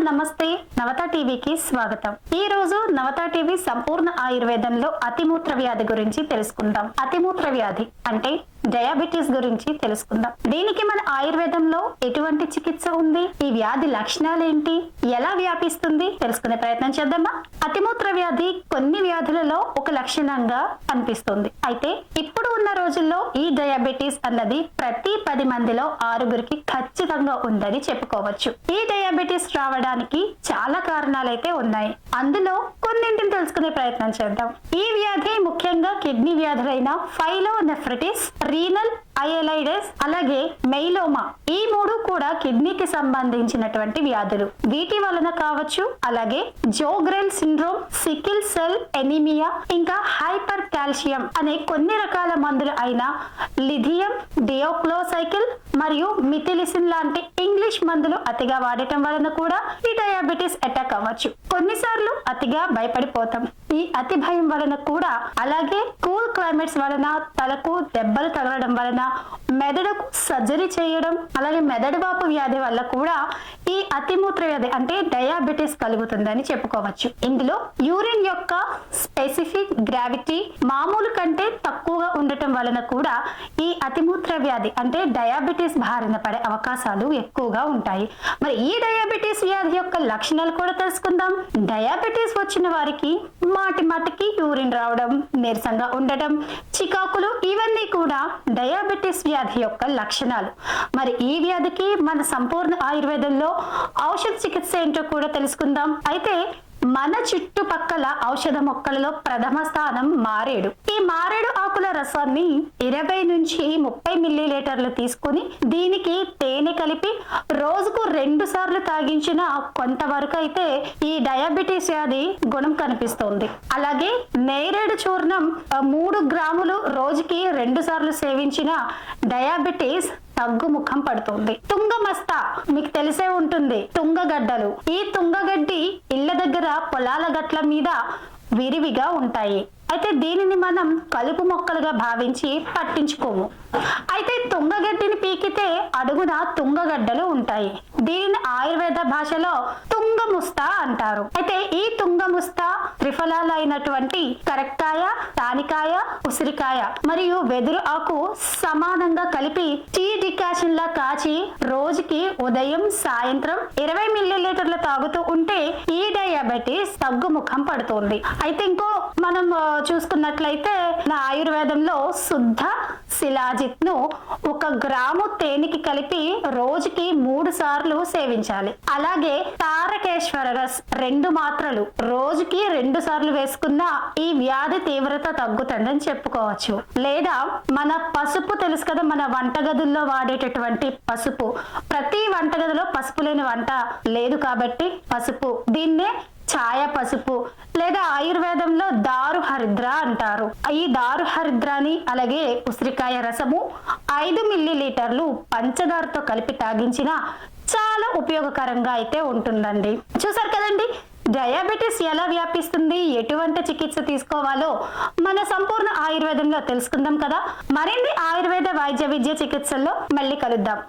నమస్తే, నవత టీవీకి స్వాగతం. ఈ రోజు నవత టీవీ సంపూర్ణ ఆయుర్వేదంలో అతిమూత్ర వ్యాధి గురించి తెలుసుకుందాం. అతిమూత్ర వ్యాధి అంటే డయాబెటీస్ గురించి తెలుసుకుందాం. దీనికి మన ఆయుర్వేదంలో ఎటువంటి చికిత్స ఉంది, ఈ వ్యాధి లక్షణాలు ఏంటి, ఎలా వ్యాపిస్తుంది తెలుసుకునే ప్రయత్నం చేద్దామా. అతిమూత్ర వ్యాధి కొన్ని వ్యాధులలో ఒక లక్షణంగా అనిపిస్తుంది. అయితే ఇప్పుడు ఉన్న రోజుల్లో ఈ డయాబెటీస్ అన్నది ప్రతి 10 మందిలో 6గురికి ఖచ్చితంగా ఉందని చెప్పుకోవచ్చు. ఈ డయాబెటీస్ రావడానికి చాలా కారణాలైతే ఉన్నాయి. అందులో కొన్నింటిని తెలుసుకునే ప్రయత్నం చేద్దాం. ఈ వ్యాధి ముఖ్యంగా కిడ్నీ వ్యాధులైన పైలోనెఫ్రైటిస్, రీనల్ ఐఎలైటిస్, అలాగే మెయిలోమా, ఈ 3 కూడా కిడ్నీకి సంబంధించినటువంటి వ్యాధులు. వీటి వలన కావచ్చు. అలాగే జోగ్రెన్ సిండ్రోమ్, సికిల్ సెల్ ఎనీమియా, ఇంకా హైపర్ కాల్షియం అనే కొన్ని రకాల మందులు అయిన లిథియం డియోక్లోసైకిల్ మరియు మిథిలిసిన్ లాంటి ఇంగ్లీష్ మందులు అతిగా వాడటం వలన కూడా ఈ డయాబెటీస్ అటాక్ అవ్వచ్చు. కొన్నిసార్లు అతిగా భయపడిపోతాం. ఈ అతి భయం వలన కూడా, అలాగే కూల్ క్లైమేట్స్ వలన, తలకు దెబ్బలు తగలడం వలన, మెదడుకు సర్జరీ చేయడం, అలాగే మెదడు వాపు వ్యాధి వల్ల కూడా ఈ అతిమూత్ర వ్యాధి అంటే డయాబెటీస్ కలుగుతుందని చెప్పుకోవచ్చు. ఇందులో యూరిన్ యొక్క స్పెసిఫిక్ గ్రావిటీ మామూలు కంటే తక్కువగా ఉండటం వలన కూడా ఈ అతిమూత్ర వ్యాధి అంటే డయాబెటీస్ బారిన పడే అవకాశాలు ఎక్కువగా ఉంటాయి. మరి ఈ డయాబెటీస్ వ్యాధి యొక్క లక్షణాలు కూడా తెలుసుకుందాం. డయాబెటీస్ వచ్చిన వారికి మాటికి యూరిన్ రావడం, నీరసంగా ఉండటం, చికాకులు, ఇవన్నీ కూడా డయాబెటీస్ వ్యాధి యొక్క లక్షణాలు. మరి ఈ వ్యాధికి మన సంపూర్ణ ఆయుర్వేదంలో ఔషధ చికిత్స ఏంటో కూడా తెలుసుకుందాం. అయితే మన చుట్టుపక్కల ఔషధ మొక్కలలో ప్రథమ స్థానం మారేడు. ఈ మారేడు ఆకుల రసాన్ని 20 నుంచి 30 మిల్లీలీటర్లు తీసుకుని దీనికి తేనె కలిపి రోజుకు 2 సార్లు తాగించిన కొంతవరకు అయితే ఈ డయాబెటీస్ వ్యాధి గుణం కనిపిస్తోంది. అలాగే నేరేడు చూర్ణం 3 గ్రాములు రోజుకి 2 సార్లు సేవించిన డయాబెటీస్ తగ్గుముఖం పడుతుంది. తుంగమస్త మీకు తెలిసే ఉంటుంది, తుంగగడ్డలు. ఈ తుంగగడ్డి ఇళ్ల దగ్గర పొలాల గట్ల మీద విరివిగా ఉంటాయి. అయితే దీనిని మనం కలుపు మొక్కలుగా భావించి పట్టించుకోము. అయితే తుంగగడ్డిని పీకితే అడుగున తుంగగడ్డలు ఉంటాయి. దీనిని ఆయుర్వేద భాషలో తుంగముస్త అంటారు. అయితే ఈ తుంగముస్త త్రిఫలాలు అయినటువంటి కరక్కాయ, తానికాయ, ఉసిరికాయ మరియు వెదురు ఆకు సమానంగా కలిపి టీ డికాషన్ లా కాచి రోజుకి ఉదయం సాయంత్రం 20 మిల్లీలీటర్లు తాగుతూ ఉంటే ఈ డయాబెటీస్ తగ్గుముఖం పడుతుంది. అయితే ఇంకో మనం చూసుకున్నట్లయితే నా ఆయుర్వేదంలో శుద్ధ శిలాజిత్ ను 1 గ్రాము తేనెకి కలిపి రోజుకి 3 సార్లు సేవించాలి. అలాగే తారకేశ్వర రస్ 2 మాత్రలు రోజుకి 2 సార్లు వేసుకున్న ఈ వ్యాధి తీవ్రత తగ్గుతుందని చెప్పుకోవచ్చు. లేదా మన పసుపు తెలుసు కదా, మన వంటగదుల్లో వాడేటటువంటి పసుపు. ప్రతి వంటగదిలో పసుపు లేని వంట లేదు కాబట్టి పసుపు, దీన్నే ఛాయ పసుపు లేదా ఆయుర్వేదంలో దారు హరిద్ర అంటారు. ఈ దారు హరిద్రాని అలాగే ఉసిరికాయ రసము 5 మిల్లీలీటర్లు పంచదారతో కలిపి తాగించిన చాలా ఉపయోగకరంగా అయితే ఉంటుందండి. చూసారు కదండి, డయాబెటీస్ ఎలా వ్యాపిస్తుంది, ఎటువంటి చికిత్స తీసుకోవాలో మన సంపూర్ణ ఆయుర్వేదంలో తెలుసుకుందాం కదా. మరిన్ని ఆయుర్వేద వైద్య విద్య చికిత్సల్లో మళ్ళీ కలుద్దాం.